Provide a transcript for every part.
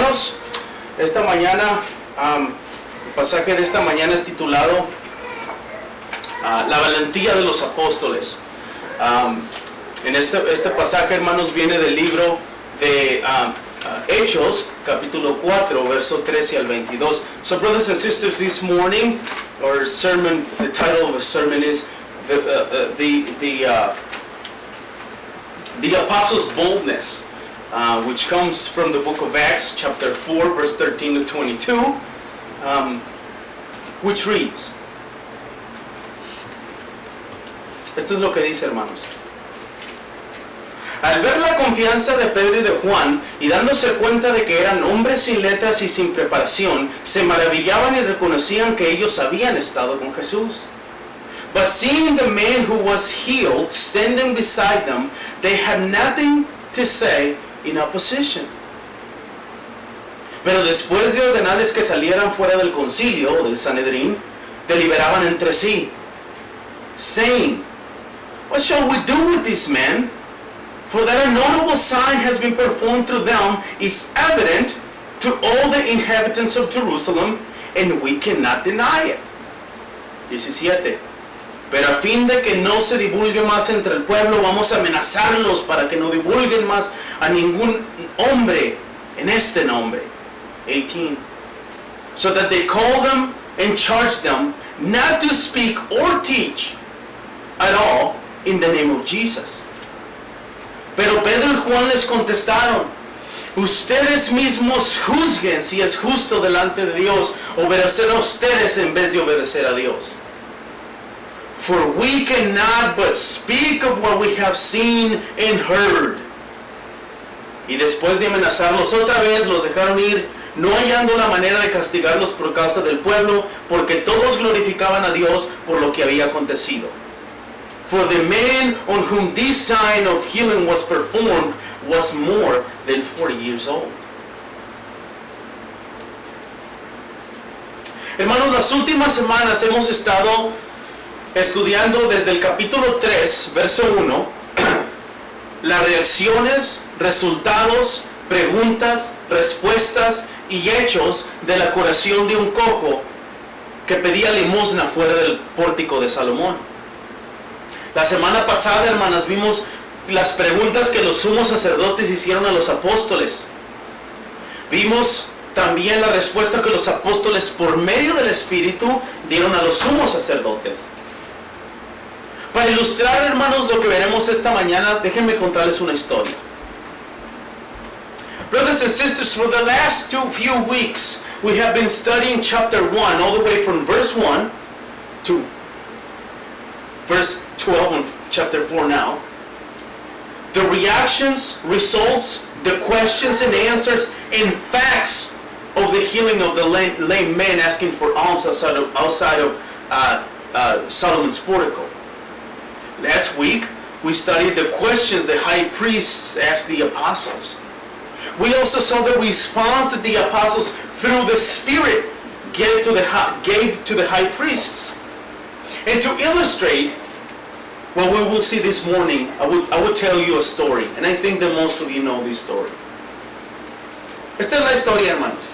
hermanos, esta mañana, el pasaje de esta mañana es titulado La valentía de los apóstoles. En este pasaje, hermanos, viene del libro de Hechos, capítulo 4, verso 13 al 22. So, brothers and sisters, this morning, our sermon, the title of the sermon is the Apostles' Boldness, which comes from the book of Acts, chapter 4, verse 13 to 22, which reads, esto es lo que dice, hermanos. Al ver la confianza de Pedro y de Juan, y dándose cuenta de que eran hombres sin letras y sin preparación, se maravillaban y reconocían que ellos habían estado con Jesús. But seeing the man who was healed standing beside them, they had nothing to say in opposition. Pero después de ordenarles que salieran fuera del concilio o del Sanedrín, deliberaban entre sí, saying, What shall we do with this man? For that a notable sign has been performed through them is evident to all the inhabitants of Jerusalem, and we cannot deny it. 17. Pero a fin de que no se divulgue más entre el pueblo, vamos a amenazarlos para que no divulguen más a ningún hombre en este nombre. 18. So that they call them and charge them not to speak or teach at all in the name of Jesus. Pero Pedro y Juan les contestaron, ustedes mismos juzguen si es justo delante de Dios obedecer a ustedes en vez de obedecer a Dios. For we cannot but speak of what we have seen and heard. Y después de amenazarlos otra vez, los dejaron ir, no hallando la manera de castigarlos por causa del pueblo, porque todos glorificaban a Dios por lo que había acontecido. For the man on whom this sign of healing was performed was more than 40 years old. Hermanos, las últimas semanas hemos estado estudiando desde el capítulo 3, verso 1, las reacciones, resultados, preguntas, respuestas y hechos de la curación de un cojo que pedía limosna fuera del pórtico de Salomón. La semana pasada, hermanas, vimos las preguntas que los sumos sacerdotes hicieron a los apóstoles. Vimos también la respuesta que los apóstoles, por medio del Espíritu, dieron a los sumos sacerdotes. Para ilustrar, hermanos, lo que veremos esta mañana, déjenme contarles una historia. Brothers and sisters, for the last few weeks, we have been studying chapter 1, all the way from verse 1 to verse 12 in chapter 4 now. The reactions, results, the questions and answers, and facts of the healing of the lame man asking for alms outside of Solomon's portico. Last week, we studied the questions the high priests asked the apostles. We also saw the response that the apostles, through the Spirit, gave to the high priests. And to illustrate what we will see this morning, I will tell you a story. And I think that most of you know this story. Esta es la historia, hermanos.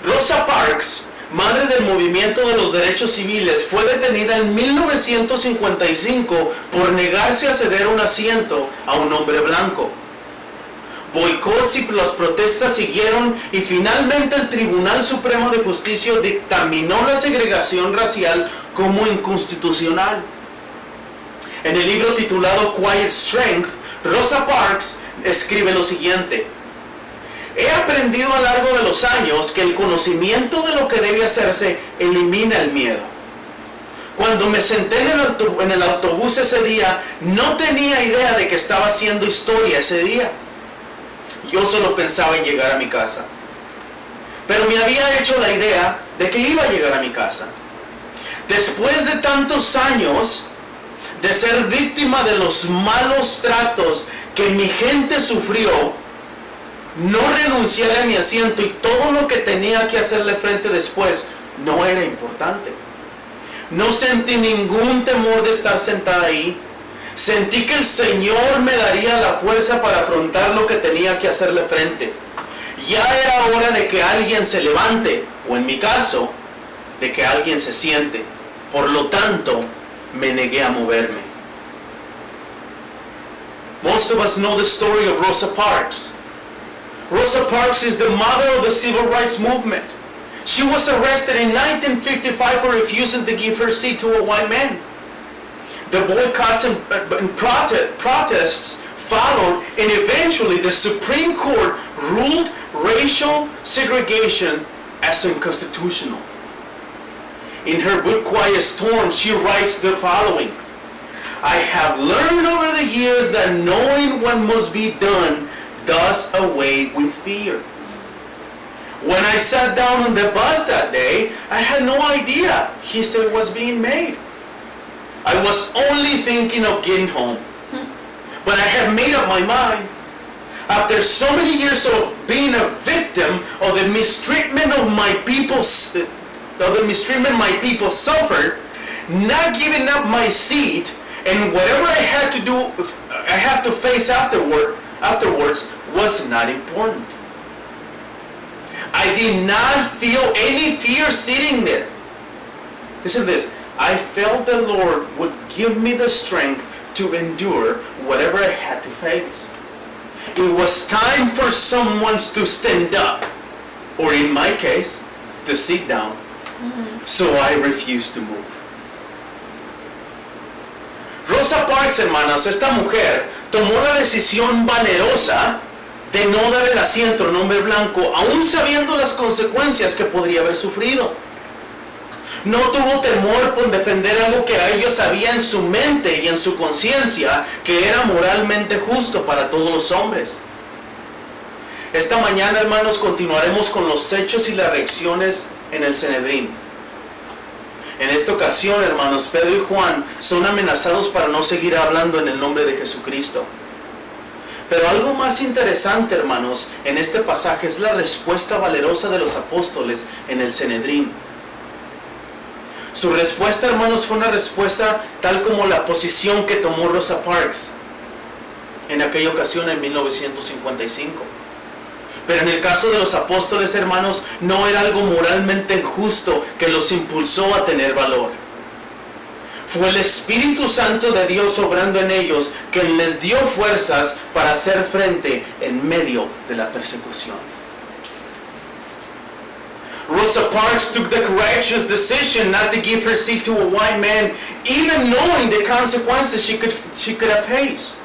Rosa Parks, madre del movimiento de los derechos civiles, fue detenida en 1955 por negarse a ceder un asiento a un hombre blanco. Boicots y las protestas siguieron y finalmente el Tribunal Supremo de Justicia dictaminó la segregación racial como inconstitucional. En el libro titulado Quiet Strength, Rosa Parks escribe lo siguiente: he aprendido a lo largo de los años que el conocimiento de lo que debe hacerse elimina el miedo. Cuando me senté en el autobús ese día, no tenía idea de que estaba haciendo historia ese día. Yo solo pensaba en llegar a mi casa. Pero me había hecho la idea de que iba a llegar a mi casa. Después de tantos años de ser víctima de los malos tratos que mi gente sufrió, no renuncié a mi asiento y todo lo que tenía que hacerle frente después no era importante. No sentí ningún temor de estar sentada ahí. Sentí que el Señor me daría la fuerza para afrontar lo que tenía que hacerle frente. Ya era hora de que alguien se levante, o en mi caso, de que alguien se siente. Por lo tanto, me negué a moverme. Most of us know the story of Rosa Parks. Rosa Parks is the mother of the civil rights movement. She was arrested in 1955 for refusing to give her seat to a white man. The boycotts and protests followed, and eventually the Supreme Court ruled racial segregation as unconstitutional. In her book Quiet Storm, she writes the following: I have learned over the years that knowing what must be done does away with fear. When I sat down on the bus that day, I had no idea history was being made. I was only thinking of getting home. But I had made up my mind. After so many years of being a victim of the mistreatment of my people, suffered, not giving up my seat, and whatever I had to do, I had to face afterwards was not important. I did not feel any fear sitting there. Listen to this. I felt the Lord would give me the strength to endure whatever I had to face. It was time for someone to stand up, or in my case, to sit down. So I refused to move. Rosa Parks, hermanos, esta mujer tomó la decisión valerosa de no dar el asiento a un hombre blanco, aún sabiendo las consecuencias que podría haber sufrido. No tuvo temor por defender algo que a ellos sabía en su mente y en su conciencia que era moralmente justo para todos los hombres. Esta mañana, hermanos, continuaremos con los hechos y las reacciones en el Sanedrín. En esta ocasión, hermanos, Pedro y Juan son amenazados para no seguir hablando en el nombre de Jesucristo. Pero algo más interesante, hermanos, en este pasaje es la respuesta valerosa de los apóstoles en el Sanedrín. Su respuesta, hermanos, fue una respuesta tal como la posición que tomó Rosa Parks en aquella ocasión en 1955. Pero en el caso de los apóstoles, hermanos, no era algo moralmente justo que los impulsó a tener valor. Fue el Espíritu Santo de Dios obrando en ellos quien les dio fuerzas para hacer frente en medio de la persecución. Rosa Parks took the courageous decision not to give her seat to a white man, even knowing the consequences she could have faced.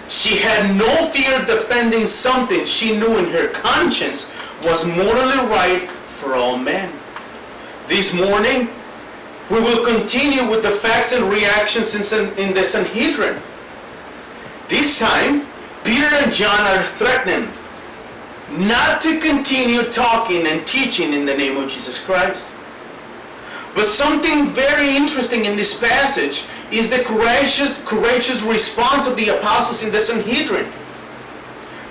She had no fear defending something she knew in her conscience was morally right for all men. This morning, we will continue with the facts and reactions in the Sanhedrin. This time, Peter and John are threatening not to continue talking and teaching in the name of Jesus Christ. But something very interesting in this passage is the courageous response of the apostles in the Sanhedrin.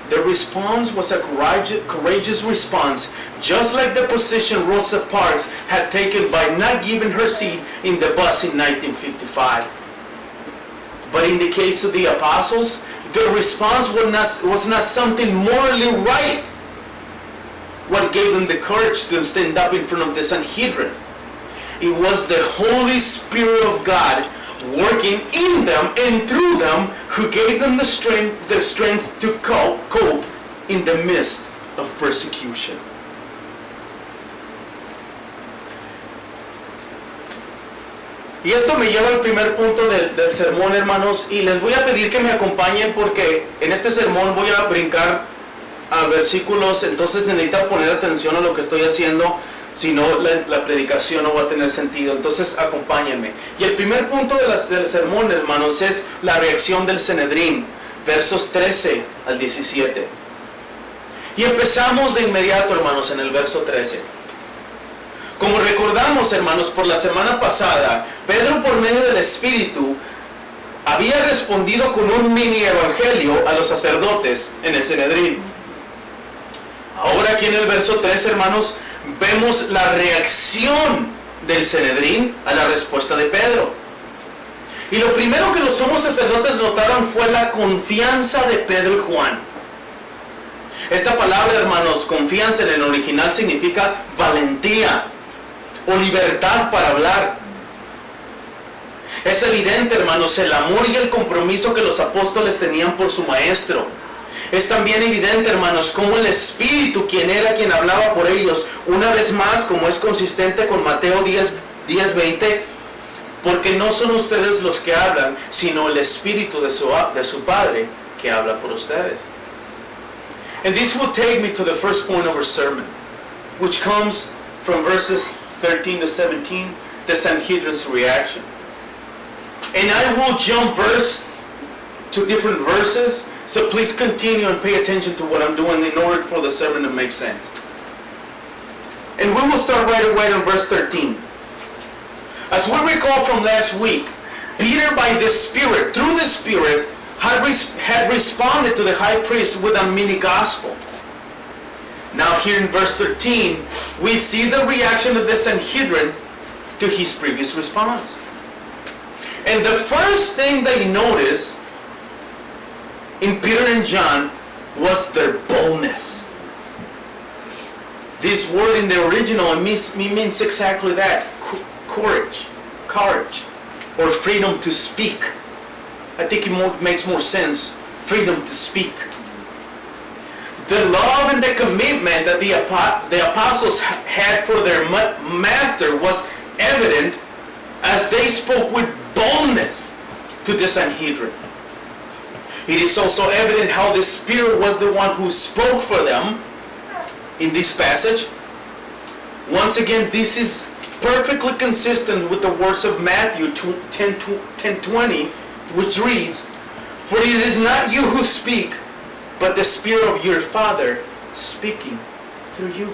The response was a courageous response, just like the position Rosa Parks had taken by not giving her seat in the bus in 1955. But in the case of the apostles, the response was not something morally right. What gave them the courage to stand up in front of the Sanhedrin? It was the Holy Spirit of God working in them and through them, who gave them the strength to cope in the midst of persecution. Y esto me lleva al primer punto del sermón, hermanos, y les voy a pedir que me acompañen porque en este sermón voy a brincar a versículos, entonces necesitan poner atención a lo que estoy haciendo, si no la predicación no va a tener sentido. Entonces acompáñenme. Y el primer punto del sermón, hermanos, es la reacción del Sanedrín, versos 13 al 17. Y empezamos de inmediato, hermanos, en el verso 13. Como recordamos, hermanos, por la semana pasada, Pedro, por medio del Espíritu, había respondido con un mini evangelio a los sacerdotes en el Sanedrín. Ahora aquí en el verso 13, hermanos, vemos la reacción del Sanedrín a la respuesta de Pedro. Y lo primero que los sumos sacerdotes notaron fue la confianza de Pedro y Juan. Esta palabra, hermanos, confianza en el original significa valentía o libertad para hablar. Es evidente, hermanos, el amor y el compromiso que los apóstoles tenían por su maestro. Es también evidente, hermanos, cómo el Espíritu, quien hablaba por ellos, una vez más, como es consistente con Mateo 10:20, porque no son ustedes los que hablan, sino el Espíritu de su Padre que habla por ustedes. And this will take me to the first point of our sermon, which comes from verses 13 to 17, the Sanhedrin's reaction. And I will jump to different verses, so please continue and pay attention to what I'm doing in order for the sermon to make sense. And we will start right away in verse 13. As we recall from last week, Peter, by the Spirit, through the Spirit, had responded to the high priest with a mini gospel. Now here in verse 13, we see the reaction of the Sanhedrin to his previous response. And the first thing they noticed in Peter and John was their boldness. This word in the original means exactly that. Courage, or freedom to speak. I think it makes more sense. Freedom to speak. The love and the commitment that the apostles had for their master was evident as they spoke with boldness to the Sanhedrin. It is also evident how the Spirit was the one who spoke for them in this passage. Once again, this is perfectly consistent with the words of Matthew 10:20, which reads, "For it is not you who speak, but the Spirit of your Father speaking through you."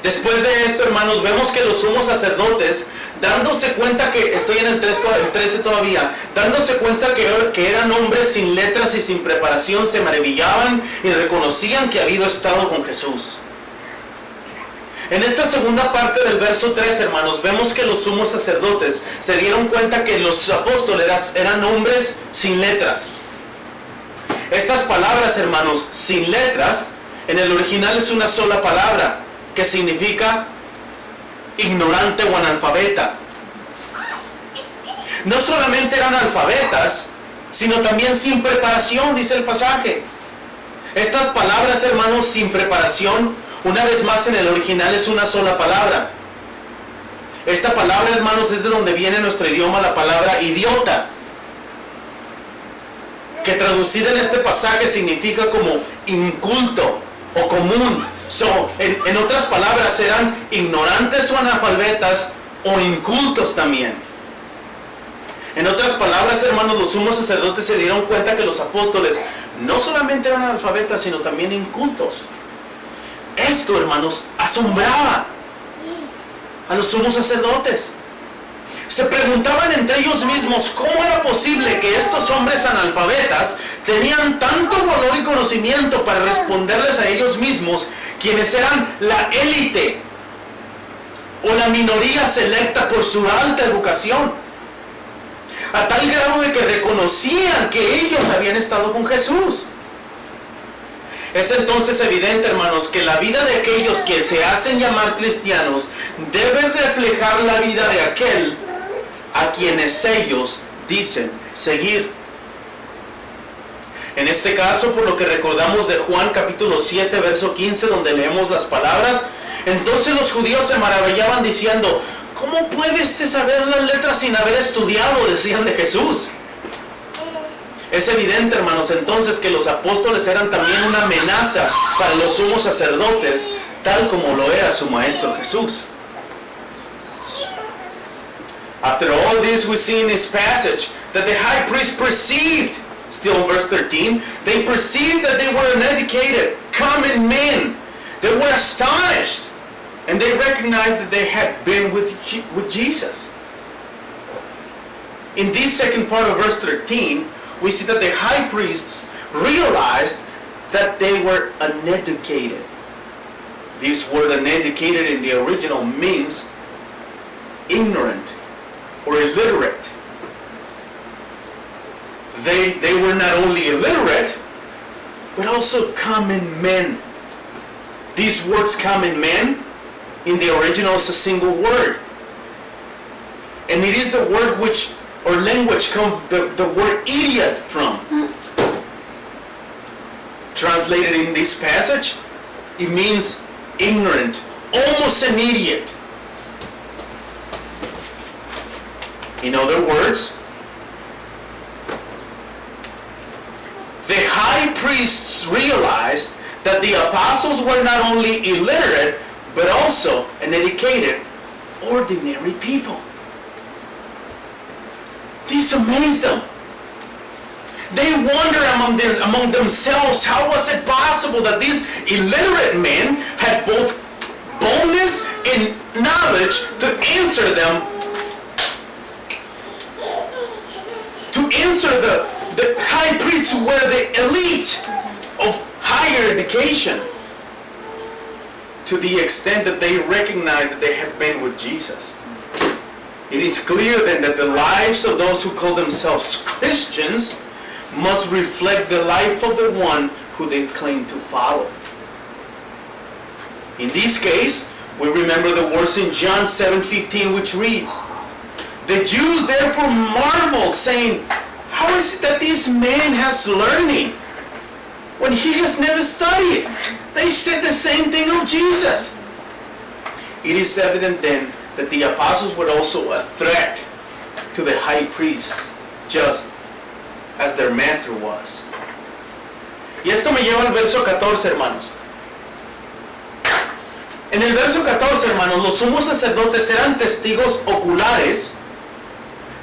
Después de esto, hermanos, vemos que los sumos sacerdotes, dándose cuenta que, estoy en el 13 todavía, dándose cuenta que eran hombres sin letras y sin preparación, se maravillaban y reconocían que había estado con Jesús. En esta segunda parte del verso 3, hermanos, vemos que los sumos sacerdotes se dieron cuenta que los apóstoles eran hombres sin letras. Estas palabras, hermanos, sin letras, en el original es una sola palabra, que significa ignorante o analfabeta. No solamente eran analfabetas, sino también sin preparación, dice el pasaje. Estas palabras, hermanos, sin preparación, una vez más en el original es una sola palabra. Esta palabra, hermanos, es de donde viene en nuestro idioma la palabra idiota, que traducida en este pasaje significa como inculto o común. En otras palabras, eran ignorantes o analfabetas o incultos también. En otras palabras, hermanos, los sumos sacerdotes se dieron cuenta que los apóstoles no solamente eran analfabetas, sino también incultos. Esto, hermanos, asombraba a los sumos sacerdotes. Se preguntaban entre ellos mismos cómo era posible que estos hombres analfabetas tenían tanto valor y conocimiento para responderles a ellos mismos, quienes eran la élite o la minoría selecta por su alta educación, a tal grado de que reconocían que ellos habían estado con Jesús. Es entonces evidente, hermanos, que la vida de aquellos que se hacen llamar cristianos debe reflejar la vida de aquel a quienes ellos dicen seguir. En este caso, por lo que recordamos de Juan capítulo 7, verso 15, donde leemos las palabras, entonces los judíos se maravillaban diciendo, ¿cómo puede saber las letras sin haber estudiado?, decían de Jesús. Es evidente, hermanos, entonces que los apóstoles eran también una amenaza para los sumos sacerdotes, tal como lo era su maestro Jesús. After all this, we see in this passage that the high priest perceived, still in verse 13, they perceived that they were uneducated, common men. They were astonished, and they recognized that they had been with Jesus. In this second part of verse 13, we see that the high priests realized that they were uneducated. This word uneducated in the original means ignorant or illiterate. They were not only illiterate, but also common men. These words common men in the original is a single word. And it is the word which, or language, comes the word idiot from. Translated in this passage, it means ignorant, almost an idiot. In other words, the high priests realized that the apostles were not only illiterate, but also uneducated, ordinary people. This amazed them. They wonder among themselves, how was it possible that these illiterate men had both boldness and knowledge to answer the high priests who were the elite of higher education, to the extent that they recognized that they had been with Jesus. It is clear then that the lives of those who call themselves Christians must reflect the life of the one who they claim to follow. In this case, we remember the words in John 7:15, which reads, "The Jews therefore marveled, saying, how is it that this man has learning when he has never studied?" They said the same thing of Jesus. It is evident then that the apostles were also a threat to the high priests, just as their master was. Y esto me lleva al verso 14, hermanos. En el verso 14, hermanos, los sumos sacerdotes eran testigos oculares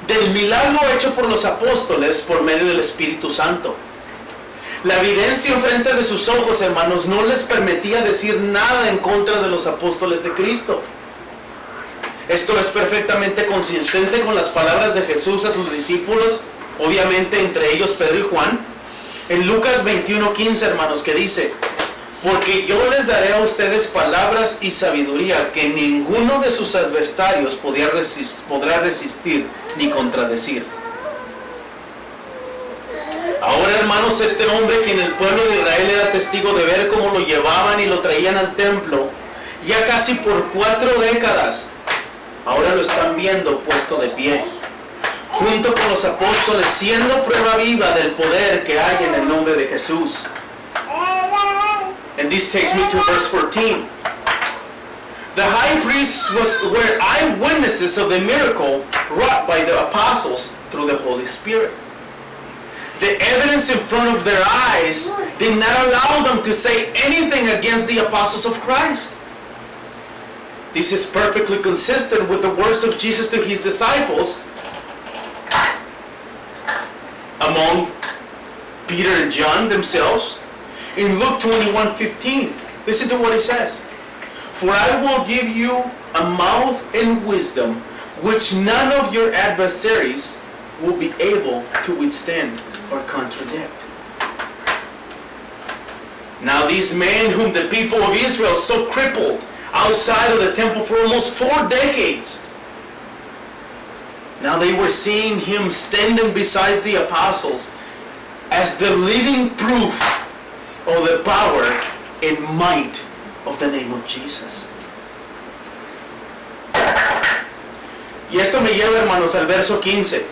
del milagro hecho por los apóstoles por medio del Espíritu Santo. La evidencia enfrente de sus ojos, hermanos, no les permitía decir nada en contra de los apóstoles de Cristo. Esto es perfectamente consistente con las palabras de Jesús a sus discípulos, obviamente entre ellos Pedro y Juan, en Lucas 21:15, hermanos, que dice: "Porque yo les daré a ustedes palabras y sabiduría que ninguno de sus adversarios podrá resistir ni contradecir". Ahora, hermanos, este hombre que en el pueblo de Israel era testigo de ver cómo lo llevaban y lo traían al templo, ya casi por 4 décadas, ahora lo están viendo puesto de pie, junto con los apóstoles, siendo prueba viva del poder que hay en el nombre de Jesús. And this takes me to verse 14. The high priests were eyewitnesses of the miracle wrought by the apostles through the Holy Spirit. The evidence in front of their eyes did not allow them to say anything against the apostles of Christ. This is perfectly consistent with the words of Jesus to his disciples, among Peter and John themselves, in Luke 21:15. Listen to what he says. "For I will give you a mouth and wisdom which none of your adversaries will be able to withstand or contradict." Now these men whom the people of Israel so crippled outside of the temple for almost 4 decades, now they were seeing him standing beside the apostles as the living proof of the power and might of the name of Jesus. Y esto me lleva, hermanos, al verso 15.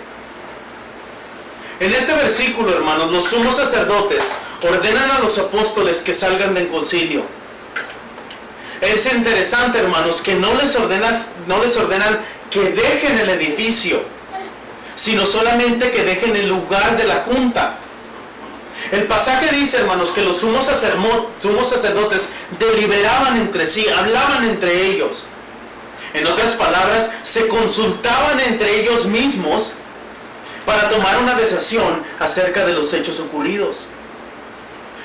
En este versículo, hermanos, los sumos sacerdotes ordenan a los apóstoles que salgan del concilio. Es interesante, hermanos, que no les ordenan que dejen el edificio, sino solamente que dejen el lugar de la junta. El pasaje dice, hermanos, que los sumos sacerdotes deliberaban entre sí, hablaban entre ellos. En otras palabras, se consultaban entre ellos mismos para tomar una decisión acerca de los hechos ocurridos.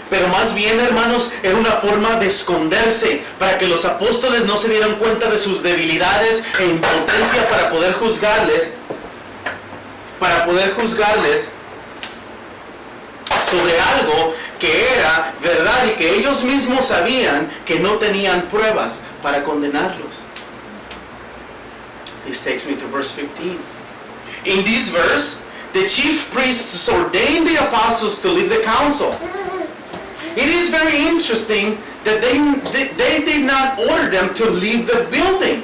Pero más bien, hermanos, era una forma de esconderse para que los apóstoles no se dieran cuenta de sus debilidades e impotencia para poder juzgarles sobre algo que era verdad y que ellos mismos sabían que no tenían pruebas para condenarlos. This takes me to verse 15. In this verse, the chief priests ordained the apostles to leave the council. It is very interesting that they did not order them to leave the building,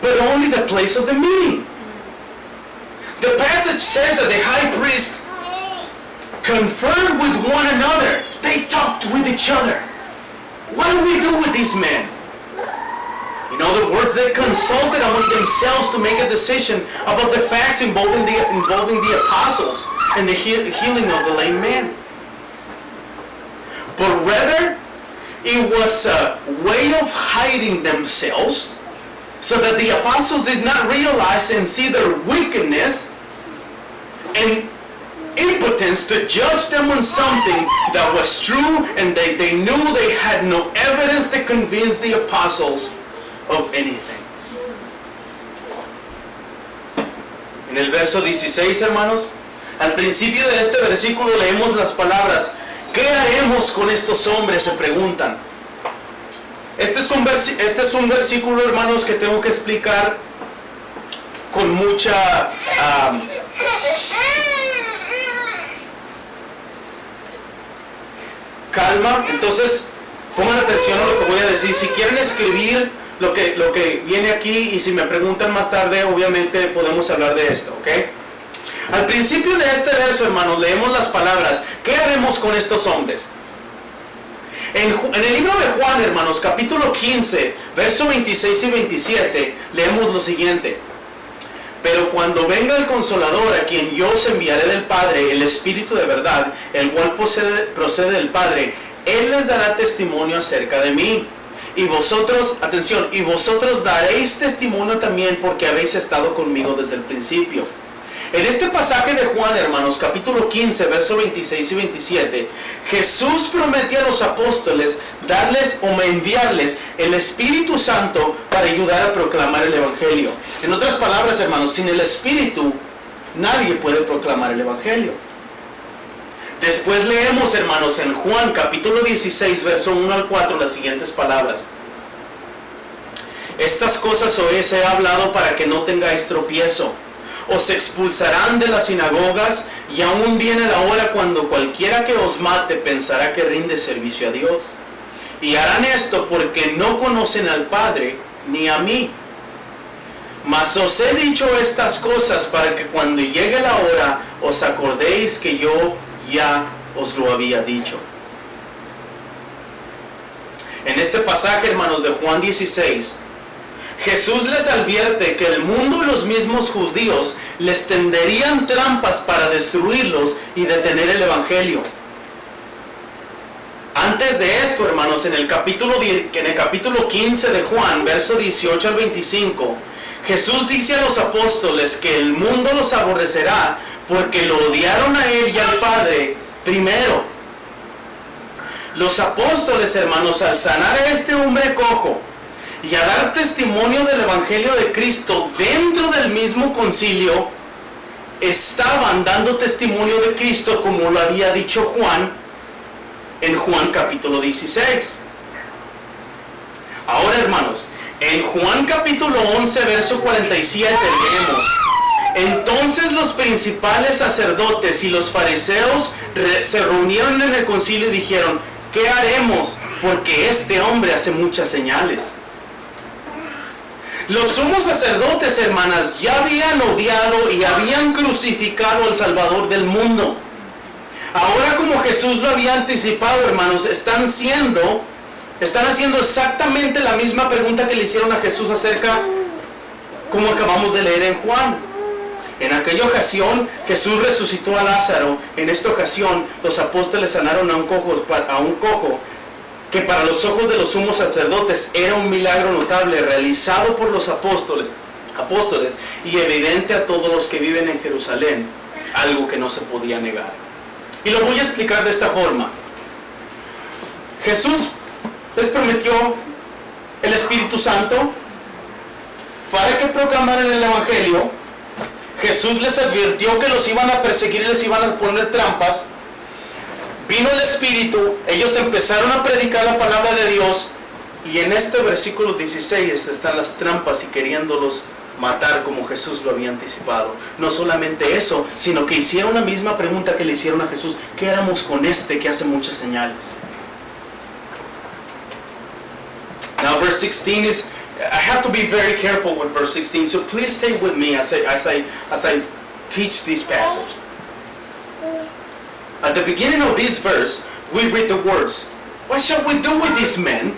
but only the place of the meeting. The passage says that the high priest conferred with one another. They talked with each other. What do we do with these men? In other words, they consulted among themselves to make a decision about the facts involving the apostles and the healing of the lame man. But rather, it was a way of hiding themselves so that the apostles did not realize and see their wickedness and impotence to judge them on something that was true, and they knew they had no evidence to convince the apostles of anything. En el verso 16, hermanos, al principio de este versículo leemos las palabras: ¿qué haremos con estos hombres?, se preguntan. Este es un versículo, hermanos, que tengo que explicar con mucha calma. Entonces, pongan atención a lo que voy a decir. Si quieren escribir lo que viene aquí, y si me preguntan más tarde, obviamente podemos hablar de esto, ¿ok? Al principio de este verso, hermanos, leemos las palabras: ¿qué haremos con estos hombres? En el libro de Juan, hermanos, capítulo 15, versos 26 y 27, leemos lo siguiente: pero cuando venga el Consolador, a quien yo os enviaré del Padre, el Espíritu de verdad, el cual procede del Padre, Él les dará testimonio acerca de mí. Y vosotros, atención, y vosotros daréis testimonio también, porque habéis estado conmigo desde el principio. En este pasaje de Juan, hermanos, capítulo 15, versos 26 y 27, Jesús prometió a los apóstoles darles o enviarles el Espíritu Santo para ayudar a proclamar el Evangelio. En otras palabras, hermanos, sin el Espíritu nadie puede proclamar el Evangelio. Después leemos, hermanos, en Juan capítulo 16, verso 1 al 4, las siguientes palabras: estas cosas os he hablado para que no tengáis tropiezo. Os expulsarán de las sinagogas, y aún viene la hora cuando cualquiera que os mate pensará que rinde servicio a Dios. Y harán esto porque no conocen al Padre ni a mí. Mas os he dicho estas cosas para que cuando llegue la hora os acordéis que yo ya os lo había dicho. En este pasaje, hermanos, de Juan 16, Jesús les advierte que el mundo y los mismos judíos les tenderían trampas para destruirlos y detener el Evangelio. Antes de esto, hermanos, en el capítulo 15 de Juan, verso 18 al 25, Jesús dice a los apóstoles que el mundo los aborrecerá porque lo odiaron a Él y al Padre primero. Los apóstoles, hermanos, al sanar a este hombre cojo y a dar testimonio del Evangelio de Cristo dentro del mismo concilio, estaban dando testimonio de Cristo como lo había dicho Juan en Juan capítulo 16. Ahora, hermanos, en Juan capítulo 11, verso 47 leemos: entonces los principales sacerdotes y los fariseos se reunieron en el concilio y dijeron: ¿qué haremos? Porque este hombre hace muchas señales. Los sumos sacerdotes, hermanas, ya habían odiado y habían crucificado al Salvador del mundo. Ahora, como Jesús lo había anticipado, hermanos, están haciendo exactamente la misma pregunta que le hicieron a Jesús acerca, como acabamos de leer en Juan. En aquella ocasión Jesús resucitó a Lázaro. En esta ocasión los apóstoles sanaron a un cojo que para los ojos de los sumos sacerdotes era un milagro notable realizado por los apóstoles y evidente a todos los que viven en Jerusalén, algo que no se podía negar. Y lo voy a explicar de esta forma. Jesús les prometió el Espíritu Santo para que proclamaran el Evangelio. Jesús les advirtió que los iban a perseguir y les iban a poner trampas. Vino el Espíritu, ellos empezaron a predicar la palabra de Dios, y en este versículo 16 están las trampas y queriéndolos matar como Jesús lo había anticipado. No solamente eso, sino que hicieron la misma pregunta que le hicieron a Jesús: ¿qué haremos con este que hace muchas señales? Now verse 16 is, I have to be very careful with verse 16, so please stay with me as I teach this passage. At the beginning of this verse, we read the words, what shall we do with these men?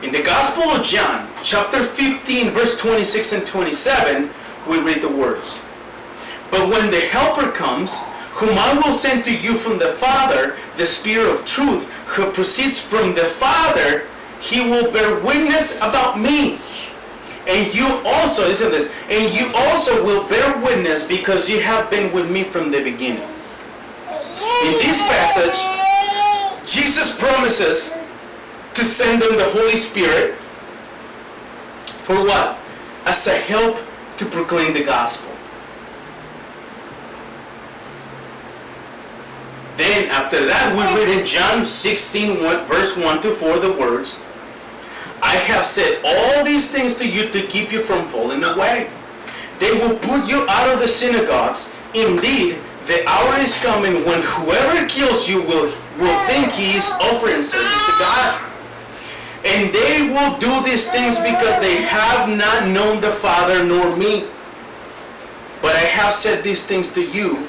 In the Gospel of John, chapter 15, verse 26 and 27, we read the words, but when the Helper comes, whom I will send to you from the Father, the Spirit of truth, who proceeds from the Father, he will bear witness about me. And you also, listen to this, and you also will bear witness because you have been with me from the beginning. In this passage, Jesus promises to send them the Holy Spirit for what? As a help to proclaim the gospel. Then after that we read in John 16 verse 1 to 4 the words, I have said all these things to you to keep you from falling away. They will put you out of the synagogues. Indeed, the hour is coming when whoever kills you will think he is offering service to God. And they will do these things because they have not known the Father nor me. But I have said these things to you,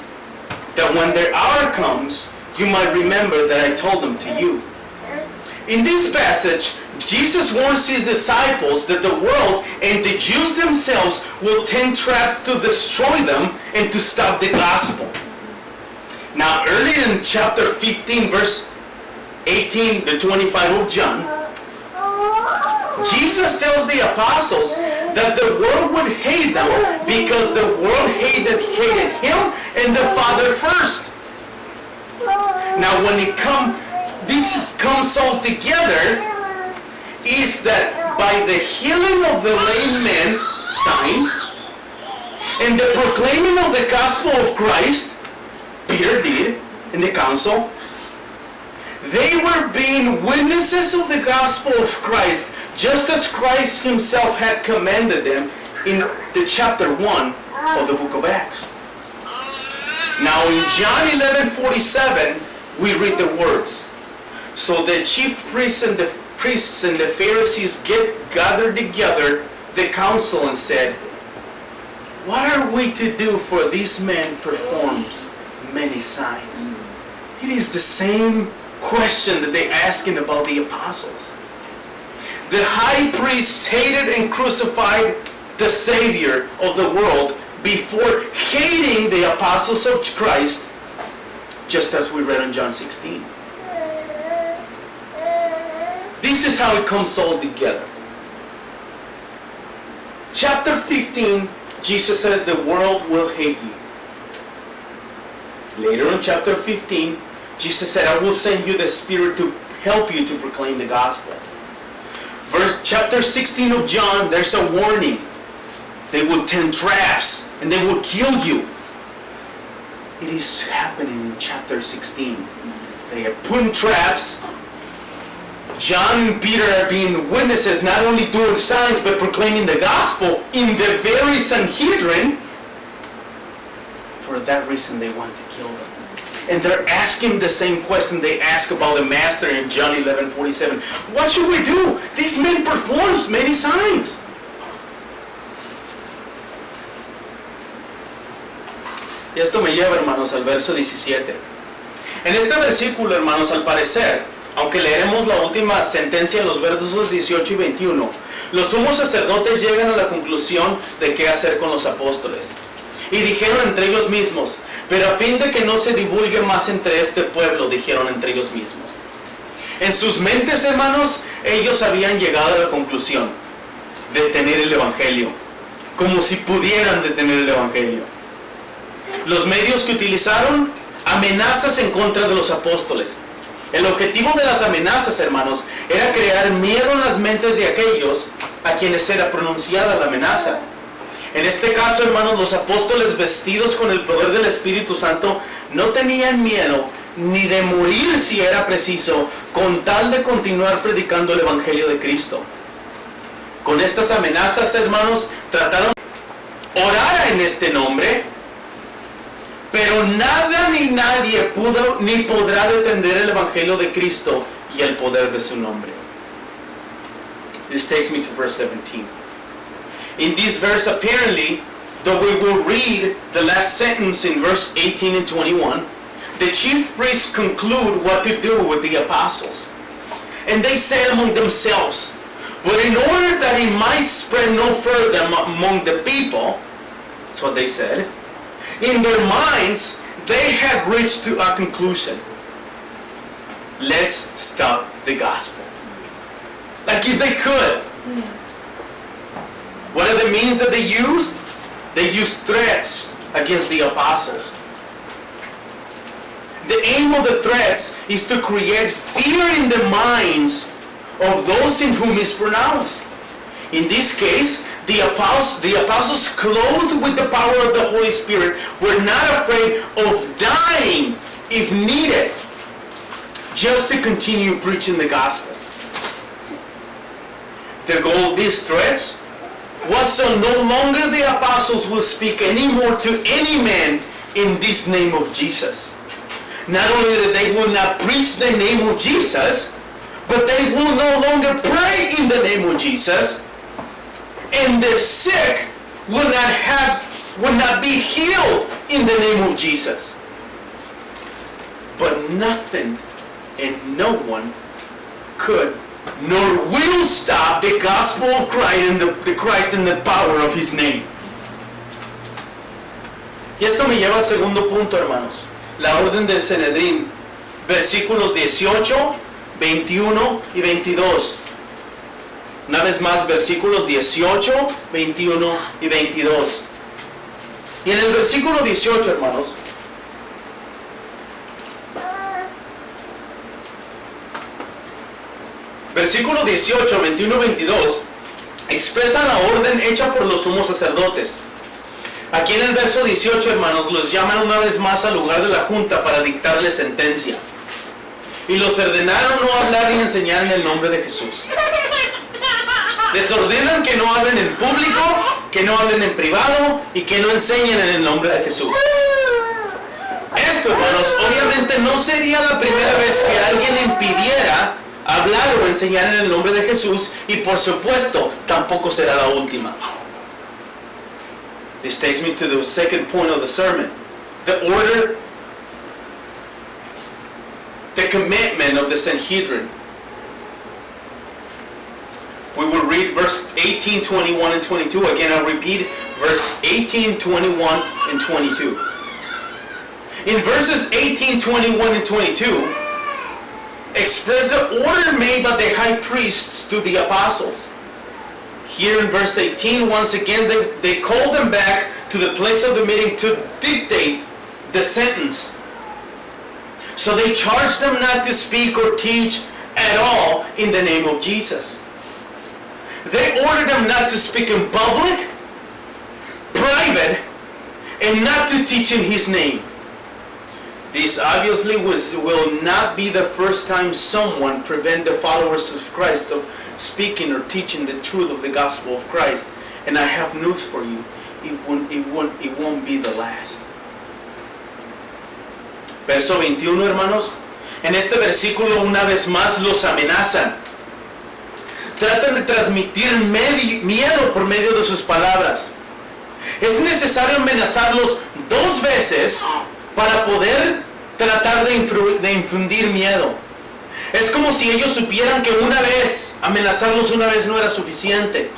that when their hour comes, you might remember that I told them to you. In this passage, Jesus warns his disciples that the world and the Jews themselves will tend traps to destroy them and to stop the gospel. Now, earlier in chapter 15, verse 18 to 25 of John, Jesus tells the apostles that the world would hate them because the world hated him and the Father first. Now when this comes all together, is that by the healing of the lame man, sign, and the proclaiming of the gospel of Christ, Peter did in the council, they were being witnesses of the gospel of Christ, just as Christ himself had commanded them in the chapter 1 of the book of Acts. Now in John 11:47, we read the words, so the chief priests and the Pharisees gathered together the council and said, what are we to do, for these men performed many signs? It is the same question that they asking about the apostles. The high priests hated and crucified the Savior of the world before hating the apostles of Christ, just as we read in John 16. This is how it comes all together. Chapter 15, Jesus says the world will hate you. Later in chapter 15, Jesus said, I will send you the Spirit to help you to proclaim the gospel. Chapter 16 of John, there's a warning. They will tend traps and they will kill you. It is happening in chapter 16. They are putting traps. John and Peter are being witnesses, not only doing signs, but proclaiming the gospel in the very Sanhedrin. For that reason, they want to kill them. And they're asking the same question they ask about the Master in John 11:47. What should we do? These men perform many signs. Y esto me lleva, hermanos, al verso 17. En este versículo, hermanos, al parecer, aunque leeremos la última sentencia en los versos 18 y 21, los sumos sacerdotes llegan a la conclusión de qué hacer con los apóstoles. Y dijeron entre ellos mismos, pero a fin de que no se divulgue más entre este pueblo, dijeron entre ellos mismos. En sus mentes, hermanos, ellos habían llegado a la conclusión de detener el Evangelio, como si pudieran detener el Evangelio. Los medios que utilizaron, amenazas en contra de los apóstoles. El objetivo de las amenazas, hermanos, era crear miedo en las mentes de aquellos a quienes era pronunciada la amenaza. En este caso, hermanos, los apóstoles vestidos con el poder del Espíritu Santo no tenían miedo ni de morir si era preciso, con tal de continuar predicando el Evangelio de Cristo. Con estas amenazas, hermanos, trataron de orar en este nombre, pero nada ni nadie pudo ni podrá detener el Evangelio de Cristo y el poder de su nombre. This takes me to verse 17. In this verse, apparently, though we will read the last sentence in verse 18 and 21, the chief priests conclude what to do with the apostles. And they said among themselves, but in order that it might spread no further among the people, that's what they said, in their minds they had reached to a conclusion. Let's stop the gospel. Like if they could. What are the means that they used? They used threats against the apostles. The aim of the threats is to create fear in the minds of those in whom is pronounced. In this case, the apostles clothed with the power of the Holy Spirit were not afraid of dying if needed, just to continue preaching the gospel. The goal of these threats was so no longer the apostles will speak anymore to any man in this name of Jesus. Not only that they will not preach the name of Jesus, but they will no longer pray in the name of Jesus, and the sick will not be healed in the name of Jesus. But nothing and no one could nor will stop the gospel of Christ and the Christ and the power of His name. Y esto me lleva al segundo punto, hermanos. La orden del Sanedrín, versículos 18, 21 y 22. Una vez más, versículos 18, 21 y 22. Y en el versículo 18, hermanos, versículo 18, 21 y 22 expresa la orden hecha por los sumos sacerdotes. Aquí en el verso 18, hermanos, los llaman una vez más al lugar de la junta para dictarles sentencia. Y los ordenaron no hablar ni enseñar en el nombre de Jesús. Les ordenan que no hablen en público, que no hablen en privado y que no enseñen en el nombre de Jesús. Esto, hermanos, obviamente no sería la primera vez que alguien impidiera hablar o enseñar en el nombre de Jesús, y por supuesto tampoco será la última. This takes me to the second point of the sermon. The order, the commitment of the Sanhedrin. We will read verse 18, 21, and 22. Again, I'll repeat verse 18, 21, and 22. In verses 18, 21, and 22, express the order made by the high priests to the apostles. Here in verse 18, once again, they call them back to the place of the meeting to dictate the sentence. So they charge them not to speak or teach at all in the name of Jesus. They order them not to speak in public, private, and not to teach in His name. This obviously will not be the first time someone prevent the followers of Christ of speaking or teaching the truth of the gospel of Christ. And I have news for you. It won't be the last. Verso 21, hermanos. En este versículo una vez más los amenazan. Tratan de transmitir miedo por medio de sus palabras. Es necesario amenazarlos 2 veces para poder tratar de infundir miedo. Es como si ellos supieran que amenazarlos una vez no era suficiente.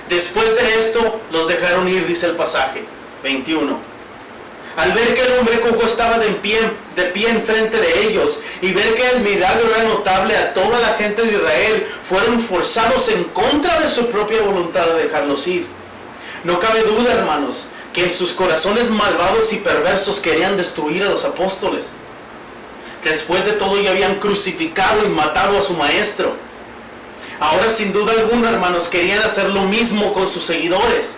Después de esto, los dejaron ir, dice el pasaje 21. Al ver que el hombre cojo estaba de pie enfrente de ellos y ver que el milagro era notable a toda la gente de Israel, fueron forzados en contra de su propia voluntad de dejarlos ir. No cabe duda, hermanos, que en sus corazones malvados y perversos querían destruir a los apóstoles. Después de todo ya habían crucificado y matado a su maestro. Ahora sin duda alguna, hermanos, querían hacer lo mismo con sus seguidores,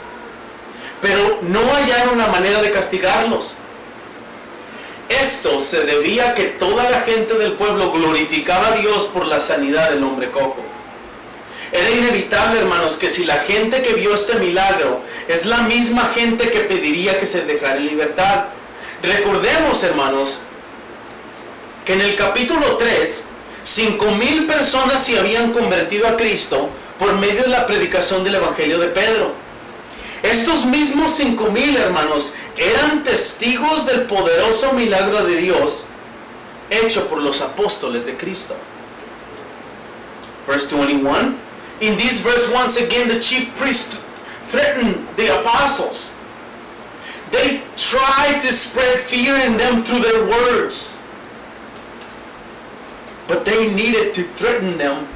pero no hallaron una manera de castigarlos. Esto se debía a que toda la gente del pueblo glorificaba a Dios por la sanidad del hombre cojo. Era inevitable, hermanos, que si la gente que vio este milagro es la misma gente que pediría que se dejara en libertad. Recordemos, hermanos, que en el capítulo 3, 5,000 personas se habían convertido a Cristo por medio de la predicación del Evangelio de Pedro. Estos mismos 5,000 hermanos eran testigos del poderoso milagro de Dios hecho por los apóstoles de Cristo. Verse 21. In this verse, once again, the chief priest threatened the apostles. They tried to spread fear in them through their words. But they needed to threaten them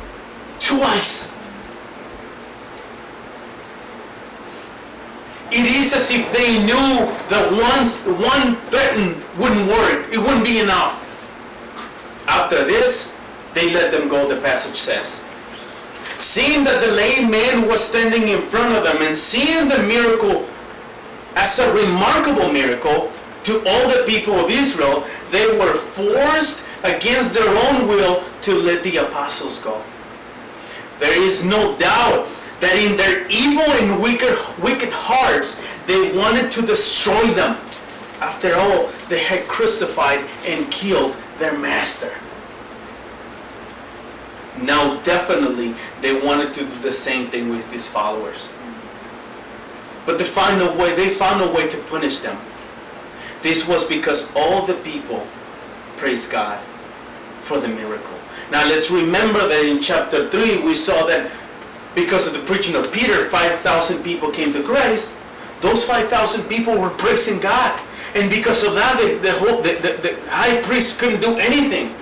twice. It is as if they knew that one threaten wouldn't work. It wouldn't be enough. After this, they let them go, the passage says. Seeing that the lame man was standing in front of them and seeing the miracle as a remarkable miracle to all the people of Israel, they were forced against their own will to let the apostles go. There is no doubt that in their evil and wicked hearts, they wanted to destroy them. After all, they had crucified and killed their master. Now definitely they wanted to do the same thing with his followers. But they found a way to punish them. This was because all the people praised God for the miracle. Now let's remember that in chapter 3 we saw that because of the preaching of Peter, 5,000 people came to Christ. Those 5,000 people were praising God. And because of that, the high priest couldn't do anything.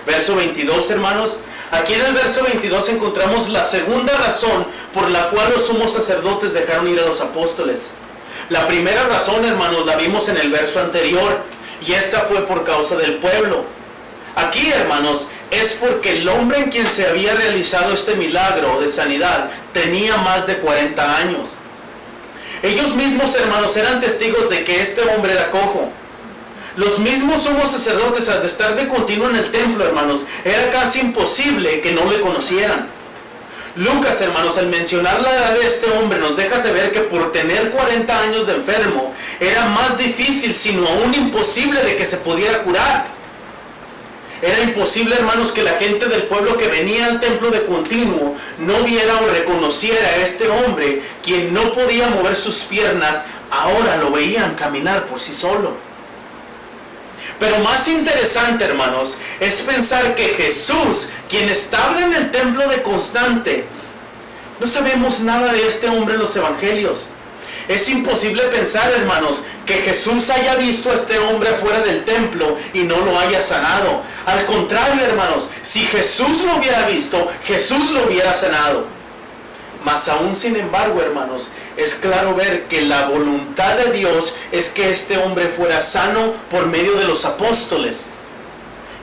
Verso 22, hermanos. Aquí en el verso 22 encontramos la segunda razón por la cual los sumos sacerdotes dejaron ir a los apóstoles. La primera razón, hermanos, la vimos en el verso anterior. Y esta fue por causa del pueblo. Aquí, hermanos, es porque el hombre en quien se había realizado este milagro de sanidad tenía más de 40 años. Ellos mismos, hermanos, eran testigos de que este hombre era cojo. Los mismos sumos sacerdotes, al estar de continuo en el templo, hermanos, era casi imposible que no le conocieran. Lucas, hermanos, al mencionar la edad de este hombre, nos deja saber que por tener 40 años de enfermo, era más difícil, sino aún imposible de que se pudiera curar. Era imposible, hermanos, que la gente del pueblo que venía al templo de continuo no viera o reconociera a este hombre, quien no podía mover sus piernas, ahora lo veían caminar por sí solo. Pero más interesante, hermanos, es pensar que Jesús, quien estaba en el templo de constante, no sabemos nada de este hombre en los evangelios. Es imposible pensar, hermanos, que Jesús haya visto a este hombre afuera del templo y no lo haya sanado. Al contrario, hermanos, si Jesús lo hubiera visto, Jesús lo hubiera sanado. Mas aún sin embargo, hermanos, es claro ver que la voluntad de Dios es que este hombre fuera sano por medio de los apóstoles.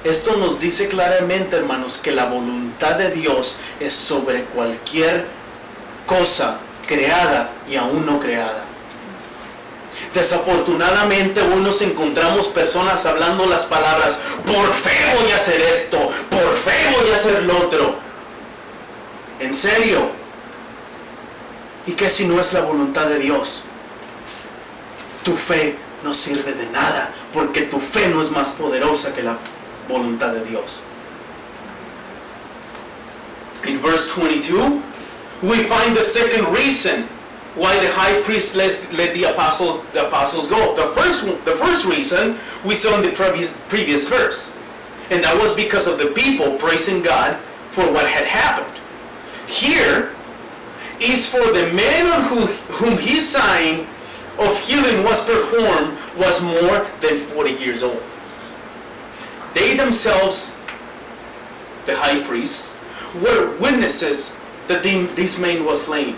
Esto nos dice claramente, hermanos, que la voluntad de Dios es sobre cualquier cosa creada y aún no creada. Desafortunadamente hoy nos encontramos personas hablando las palabras: por fe voy a hacer esto, por fe voy a hacer lo otro. ¿En serio? ¿Y qué si no es la voluntad de Dios? Tu fe no sirve de nada, porque tu fe no es más poderosa que la voluntad de Dios. In verse 22, we find the second reason why the high priest let the apostles go. The first reason we saw in the previous verse, and that was because of the people praising God for what had happened. Here is for the man on whom his sign of healing was performed was more than 40 years old. They themselves, the high priests, were witnesses that this man was lame.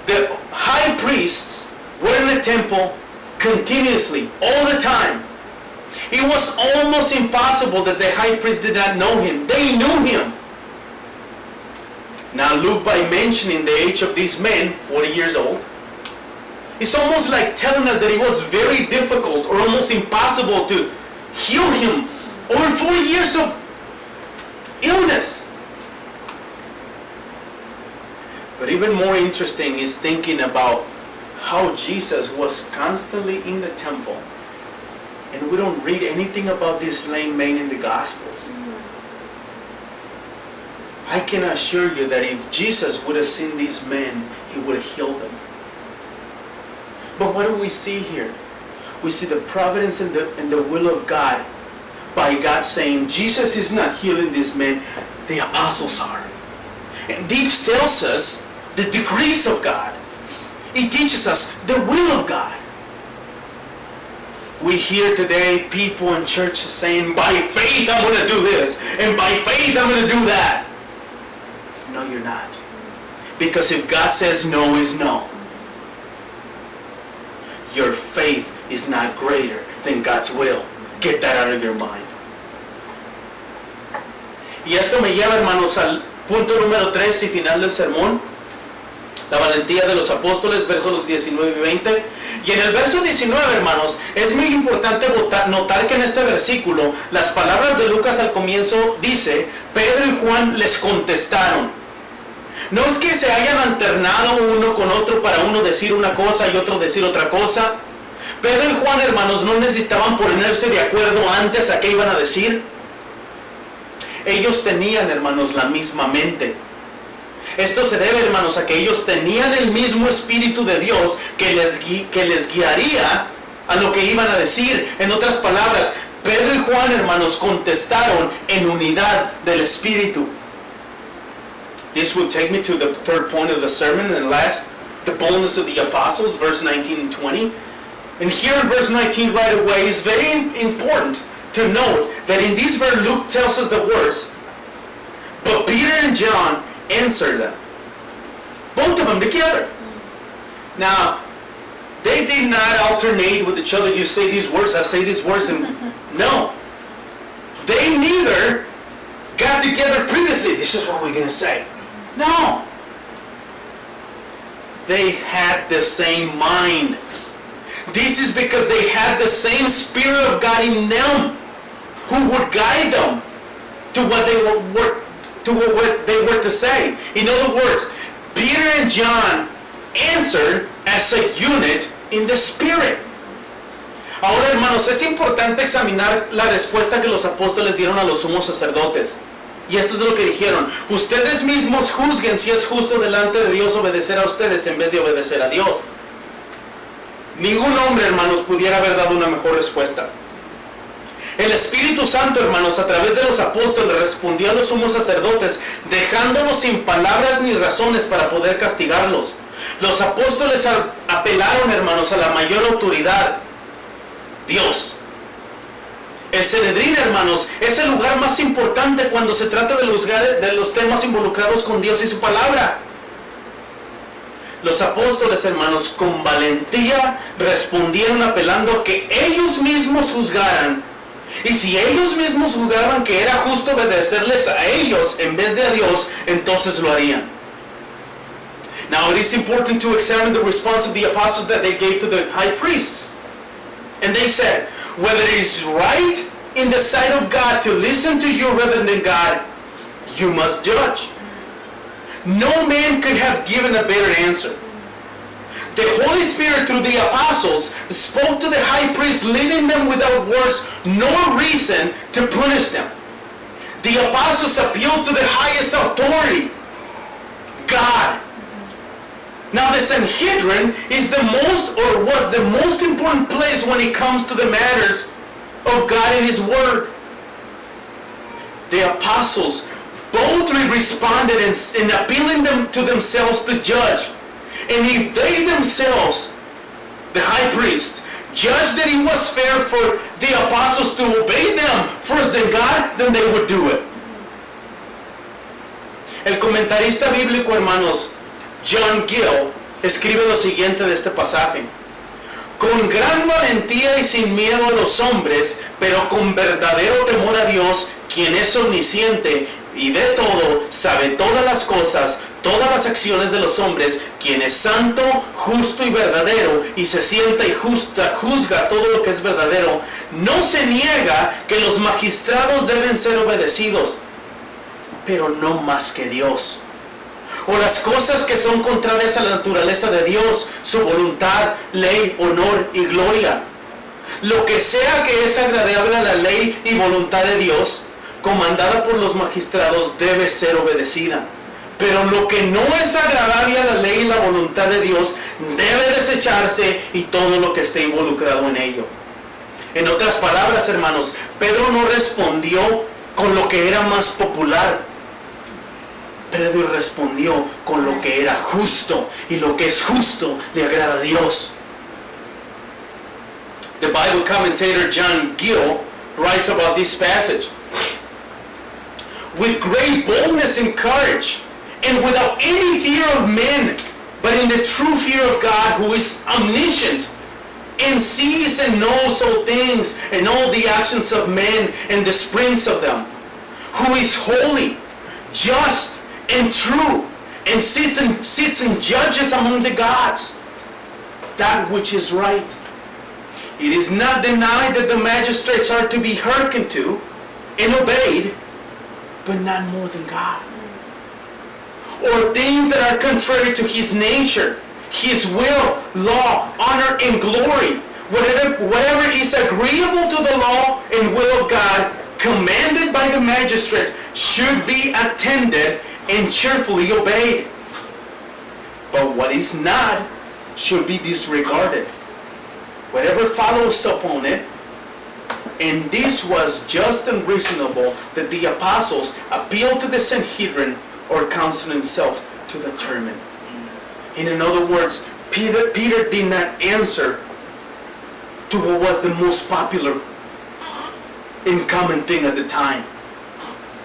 The high priests were in the temple continuously, all the time. It was almost impossible that the high priest did not know him. They knew him. Now Luke, by mentioning the age of this man, 40 years old, it's almost like telling us that it was very difficult or almost impossible to heal him over 4 years of illness. But even more interesting is thinking about how Jesus was constantly in the temple, and we don't read anything about this lame man in the Gospels. I can assure you that if Jesus would have seen these men, he would have healed them. But what do we see here? We see the providence and the will of God, by God saying, Jesus is not healing these men, the apostles are. And this tells us the degrees of God. It teaches us the will of God. We hear today people in church saying, by faith I'm going to do this, and by faith I'm going to do that. No, you're not. Because if God says no is no, your faith is not greater than God's will. Get that out of your mind. Y esto me lleva, hermanos, al punto número 3 y final del sermón. La valentía de los apóstoles, versos 19 y 20. Y en el verso 19, hermanos, es muy importante notar que en este versículo, las palabras de Lucas al comienzo dice, Pedro y Juan les contestaron. No es que se hayan alternado uno con otro para uno decir una cosa y otro decir otra cosa. Pedro y Juan, hermanos, no necesitaban ponerse de acuerdo antes a qué iban a decir. Ellos tenían, hermanos, la misma mente. Esto se debe, hermanos, a que ellos tenían el mismo Espíritu de Dios que les guiaría a lo que iban a decir. En otras palabras, Pedro y Juan, hermanos, contestaron en unidad del Espíritu. This will take me to the third point of the sermon and last, the boldness of the apostles, verse 19 and 20. And here in verse 19 right away is very important to note that in this verse Luke tells us the words, but Peter and John answered them. Both of them together. Now, they did not alternate with each other. You say these words, I say these words, and no. They neither got together previously. This is what we're going to say. No. They had the same mind. This is because they had the same Spirit of God in them, who would guide them to what they were to say. In other words, Peter and John answered as a unit in the Spirit. Ahora, hermanos, es importante examinar la respuesta que los apóstoles dieron a los sumos sacerdotes. Y esto es lo que dijeron. Ustedes mismos juzguen si es justo delante de Dios obedecer a ustedes en vez de obedecer a Dios. Ningún hombre, hermanos, pudiera haber dado una mejor respuesta. El Espíritu Santo, hermanos, a través de los apóstoles respondió a los sumos sacerdotes, dejándolos sin palabras ni razones para poder castigarlos. Los apóstoles apelaron, hermanos, a la mayor autoridad, Dios. El Sanedrín, hermanos, es el lugar más importante cuando se trata de los temas involucrados con Dios y su palabra. Los apóstoles, hermanos, con valentía respondieron apelando a que ellos mismos juzgaran. Y si ellos mismos juzgaban que era justo obedecerles a ellos en vez de a Dios, entonces lo harían. Now it is important to examine the response of the apostles that they gave to the high priests. And they said, whether it is right in the sight of God to listen to you rather than God, you must judge. No man could have given a better answer. The Holy Spirit, through the apostles, spoke to the high priest, leaving them without words nor reason to punish them. The apostles appealed to the highest authority, God. Now the Sanhedrin is was the most important place when it comes to the matters of God and His Word. The apostles boldly responded in appealing them to themselves to judge. And if they themselves, the high priest, judged that it was fair for the apostles to obey them first than God, then they would do it. El comentarista bíblico, hermanos, John Gill, escribe lo siguiente de este pasaje. Con gran valentía y sin miedo a los hombres, pero con verdadero temor a Dios, quien es omnisciente y de todo, sabe todas las cosas, todas las acciones de los hombres, quien es santo, justo y verdadero, y se sienta y juzga todo lo que es verdadero, no se niega que los magistrados deben ser obedecidos, pero no más que Dios. O las cosas que son contrarias a la naturaleza de Dios, su voluntad, ley, honor y gloria. Lo que sea que es agradable a la ley y voluntad de Dios, comandada por los magistrados, debe ser obedecida. Pero lo que no es agradable a la ley y la voluntad de Dios debe desecharse, y todo lo que esté involucrado en ello. En otras palabras, hermanos, Pedro no respondió con lo que era más popular. Pedro respondió con lo que era justo, y lo que es justo le agrada a Dios. The Bible commentator John Gill writes about this passage. With great boldness and courage, and without any fear of men, but in the true fear of God, who is omniscient, and sees and knows all things, and all the actions of men, and the springs of them, who is holy, just, and true, and sits and judges among the gods that which is right. It is not denied that the magistrates are to be hearkened to and obeyed, but not more than God. Or things that are contrary to his nature, his will, law, honor, and glory, whatever is agreeable to the law and will of God, commanded by the magistrate, should be attended and cheerfully obeyed. But what is not should be disregarded. Whatever follows upon it, and this was just and reasonable that the apostles appealed to the Sanhedrin or council himself to determine. In other words, Peter did not answer to what was the most popular and common thing at the time.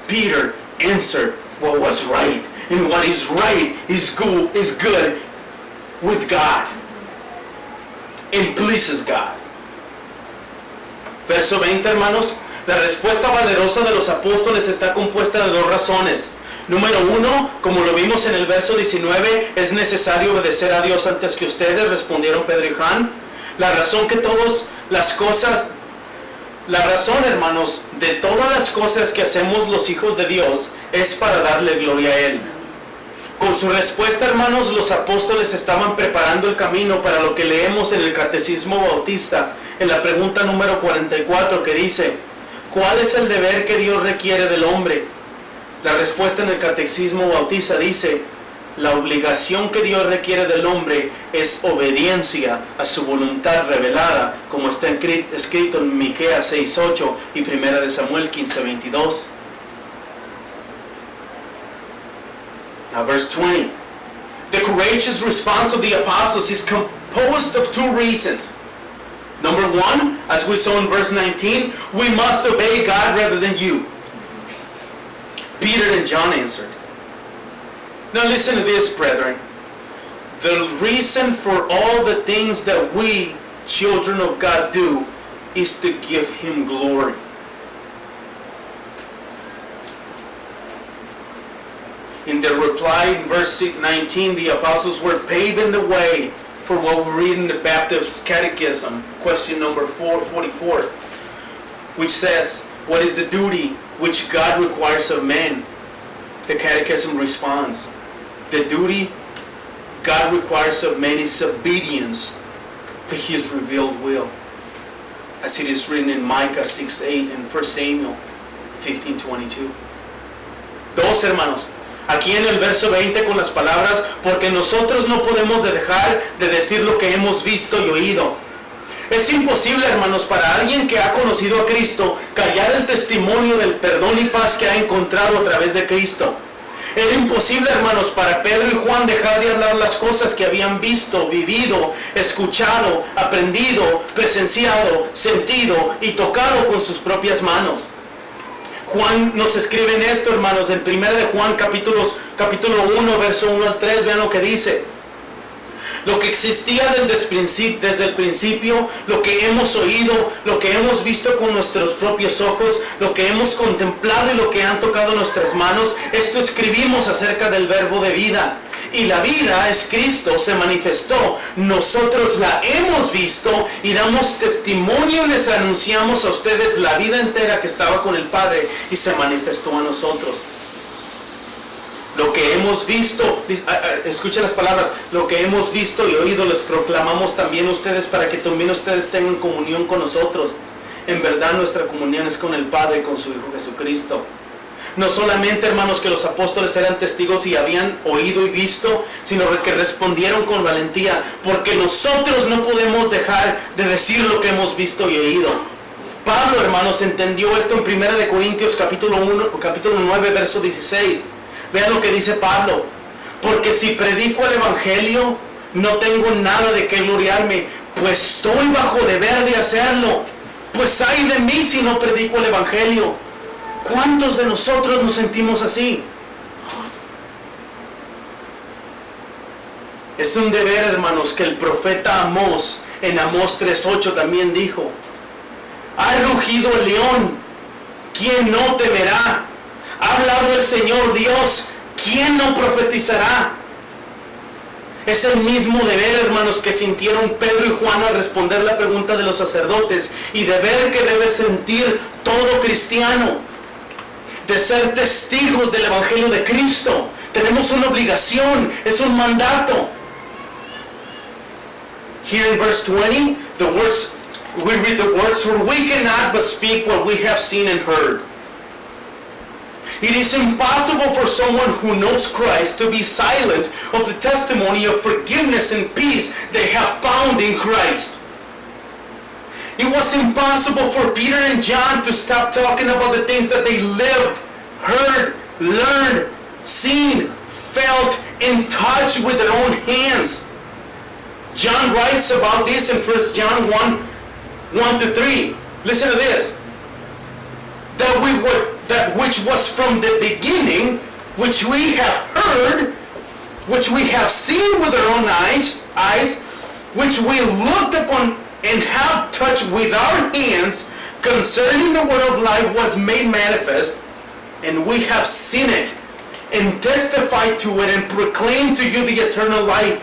Peter answered what was right, and what is right is good with God and pleases God. Verso 20, hermanos. La respuesta valerosa de los apóstoles está compuesta de dos razones. Número uno, como lo vimos en el verso 19, es necesario obedecer a Dios antes que ustedes, respondieron Pedro y Juan. La razón, hermanos, de todas las cosas que hacemos los hijos de Dios es para darle gloria a Él. Con su respuesta, hermanos, los apóstoles estaban preparando el camino para lo que leemos en el Catecismo Bautista, en la pregunta número 44, que dice: ¿cuál es el deber que Dios requiere del hombre? La respuesta en el Catecismo Bautista dice: la obligación que Dios requiere del hombre es obediencia a su voluntad revelada, como está escrito en Miqueas 6:8 y 1 de Samuel 15:22. Now verse 20. The courageous response of the apostles is composed of two reasons. Number one, as we saw in verse 19, we must obey God rather than you. Peter and John answered. Now listen to this, brethren. The reason for all the things that we, children of God, do is to give Him glory. In their reply, in verse 19, the apostles were paving the way for what we read in the Baptist Catechism, question number 444, which says, what is the duty which God requires of men? The Catechism responds, the duty God requires of men is obedience to His revealed will, as it is written in Micah 6:8 and 1 Samuel 15:22. Dos, hermanos, aquí en el verso 20 con las palabras, porque nosotros no podemos dejar de decir lo que hemos visto y oído. Es imposible, hermanos, para alguien que ha conocido a Cristo callar el testimonio del perdón y paz que ha encontrado a través de Cristo. Era imposible, hermanos, para Pedro y Juan dejar de hablar las cosas que habían visto, vivido, escuchado, aprendido, presenciado, sentido y tocado con sus propias manos. Juan nos escribe en esto, hermanos, en 1 de Juan capítulo 1, verso 1 al 3, vean lo que dice. Lo que existía desde el principio, lo que hemos oído, lo que hemos visto con nuestros propios ojos, lo que hemos contemplado y lo que han tocado nuestras manos, esto escribimos acerca del verbo de vida. Y la vida es Cristo, se manifestó. Nosotros la hemos visto y damos testimonio y les anunciamos a ustedes la vida entera que estaba con el Padre y se manifestó a nosotros. Lo que hemos visto, escuchen las palabras, lo que hemos visto y oído les proclamamos también a ustedes para que también ustedes tengan comunión con nosotros. En verdad nuestra comunión es con el Padre y con su Hijo Jesucristo. No solamente, hermanos, que los apóstoles eran testigos y habían oído y visto, sino que respondieron con valentía, porque nosotros no podemos dejar de decir lo que hemos visto y oído. Pablo, hermanos, entendió esto en 1 Corintios capítulo 9, verso 16. Vean lo que dice Pablo. Porque si predico el Evangelio, no tengo nada de qué gloriarme, pues estoy bajo deber de hacerlo. Pues ay de mí si no predico el Evangelio. ¿Cuántos de nosotros nos sentimos así? Es un deber, hermanos, que el profeta Amós, en Amós 3:8 también dijo: ha rugido el león, ¿quién no temerá? Ha hablado el Señor Dios, ¿quién no profetizará? Es el mismo deber, hermanos, que sintieron Pedro y Juan al responder la pregunta de los sacerdotes, y deber que debe sentir todo cristiano, de ser testigos del Evangelio de Cristo. Tenemos una obligación, es un mandato. Here in verse 20, we read the words, for we cannot but speak what we have seen and heard. It is impossible for someone who knows Christ to be silent of the testimony of forgiveness and peace they have found in Christ. It was impossible for Peter and John to stop talking about the things that they lived, heard, learned, seen, felt, and touched with their own hands. John writes about this in 1 John 1:1-3. Listen to this. That which was from the beginning, which we have heard, which we have seen with our own eyes, which we looked upon and have touched with our hands, concerning the word of life was made manifest, and we have seen it, and testified to it, and proclaimed to you the eternal life,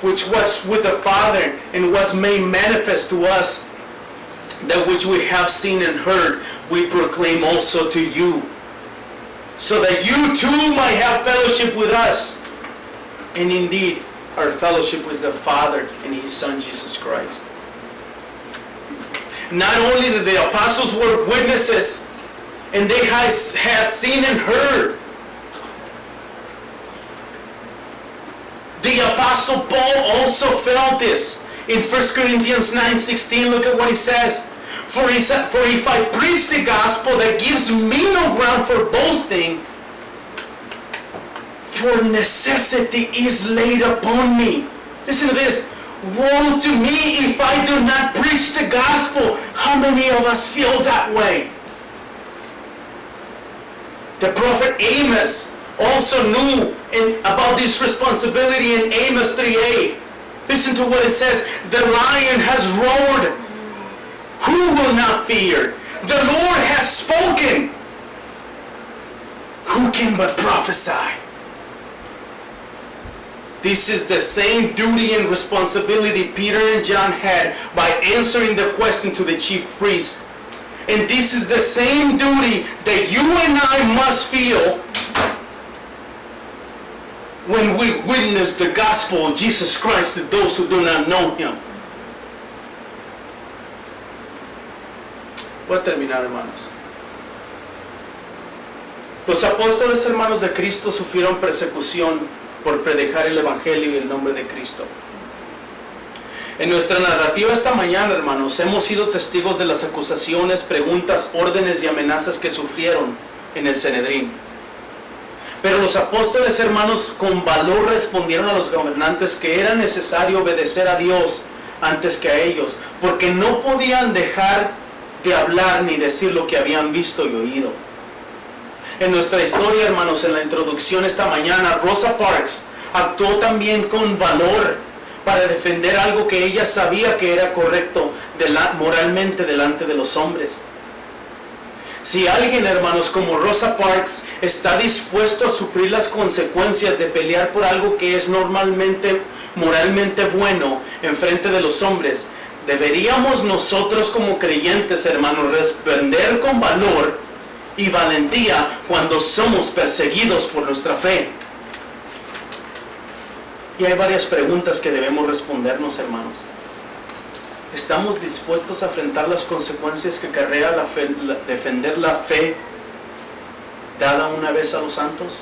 which was with the Father, and was made manifest to us. That which we have seen and heard, we proclaim also to you, so that you too might have fellowship with us. And indeed, our fellowship with the Father and His Son, Jesus Christ. Not only that the apostles were witnesses, and they had seen and heard. The apostle Paul also felt this. In 1 Corinthians 9:16, look at what he says. For if I preach the gospel, that gives me no ground for boasting, for necessity is laid upon me. Listen to this. Woe to me if I do not preach the gospel. How many of us feel that way? The prophet Amos also knew about this responsibility in Amos 3:8. Listen to what it says. The lion has roared. Who will not fear? The Lord has spoken. Who can but prophesy? This is the same duty and responsibility Peter and John had by answering the question to the chief priest. And this is the same duty that you and I must feel when we witness the gospel of Jesus Christ to those who do not know Him. Voy a terminar, hermanos. Los apóstoles, hermanos de Cristo, sufrieron persecución por predicar el Evangelio y el nombre de Cristo. En nuestra narrativa esta mañana, hermanos, hemos sido testigos de las acusaciones, preguntas, órdenes y amenazas que sufrieron en el Sanedrín. Pero los apóstoles, hermanos, con valor respondieron a los gobernantes que era necesario obedecer a Dios antes que a ellos, porque no podían dejar de hablar ni decir lo que habían visto y oído. En nuestra historia, hermanos, en la introducción esta mañana, Rosa Parks actuó también con valor para defender algo que ella sabía que era correcto moralmente delante de los hombres. Si alguien, hermanos, como Rosa Parks está dispuesto a sufrir las consecuencias de pelear por algo que es moralmente bueno en frente de los hombres, deberíamos nosotros como creyentes, hermanos, responder con valor y valentía cuando somos perseguidos por nuestra fe. Y hay varias preguntas que debemos respondernos, hermanos. ¿Estamos dispuestos a enfrentar las consecuencias que acarrea defender la fe dada una vez a los santos?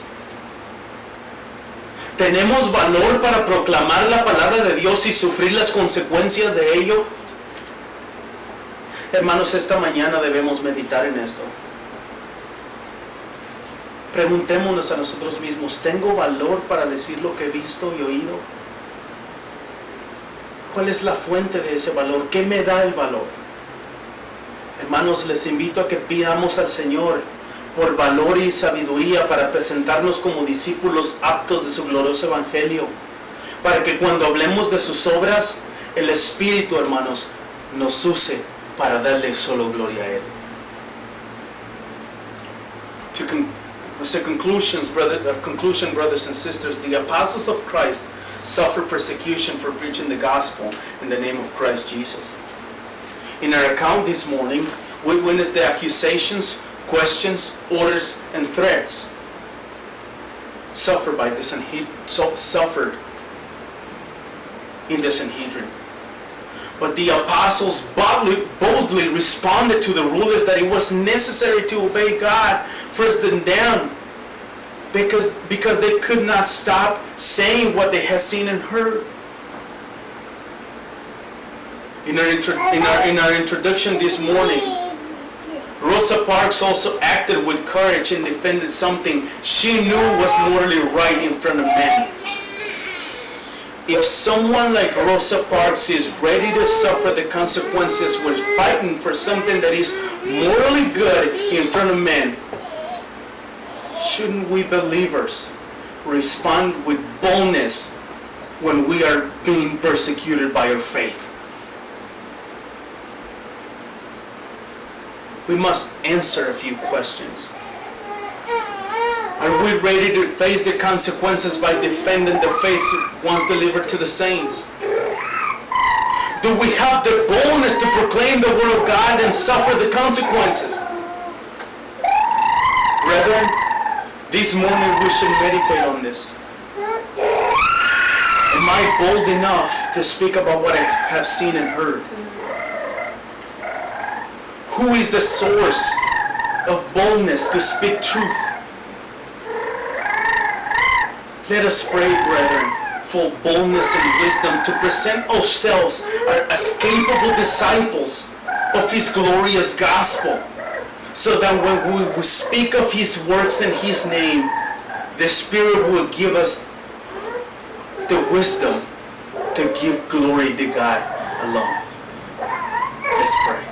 ¿Tenemos valor para proclamar la palabra de Dios y sufrir las consecuencias de ello? Hermanos, esta mañana debemos meditar en esto. Preguntémonos a nosotros mismos, ¿tengo valor para decir lo que he visto y oído? ¿Cuál es la fuente de ese valor? ¿Qué me da el valor? Hermanos, les invito a que pidamos al Señor por valor y sabiduría para presentarnos como discípulos aptos de su glorioso evangelio, para que cuando hablemos de sus obras, el Espíritu, hermanos, nos use para darle solo gloria a Él. As a conclusion, brothers and sisters, the apostles of Christ suffered persecution for preaching the gospel in the name of Christ Jesus. In our account this morning, we witnessed the accusations, questions, orders, and threats suffered in the Sanhedrin. But the apostles boldly responded to the rulers that it was necessary to obey God first than them, because they could not stop saying what they had seen and heard. In our introduction this morning, Rosa Parks also acted with courage and defended something she knew was morally right in front of men. If someone like Rosa Parks is ready to suffer the consequences when fighting for something that is morally good in front of men, shouldn't we believers respond with boldness when we are being persecuted by our faith? We must answer a few questions. Are we ready to face the consequences by defending the faith once delivered to the saints? Do we have the boldness to proclaim the word of God and suffer the consequences? Brethren, this morning we should meditate on this. Am I bold enough to speak about what I have seen and heard? Who is the source of boldness to speak truth? Let us pray, brethren, for boldness and wisdom to present ourselves as capable disciples of His glorious gospel, so that when we speak of His works in His name, the Spirit will give us the wisdom to give glory to God alone. Let's pray.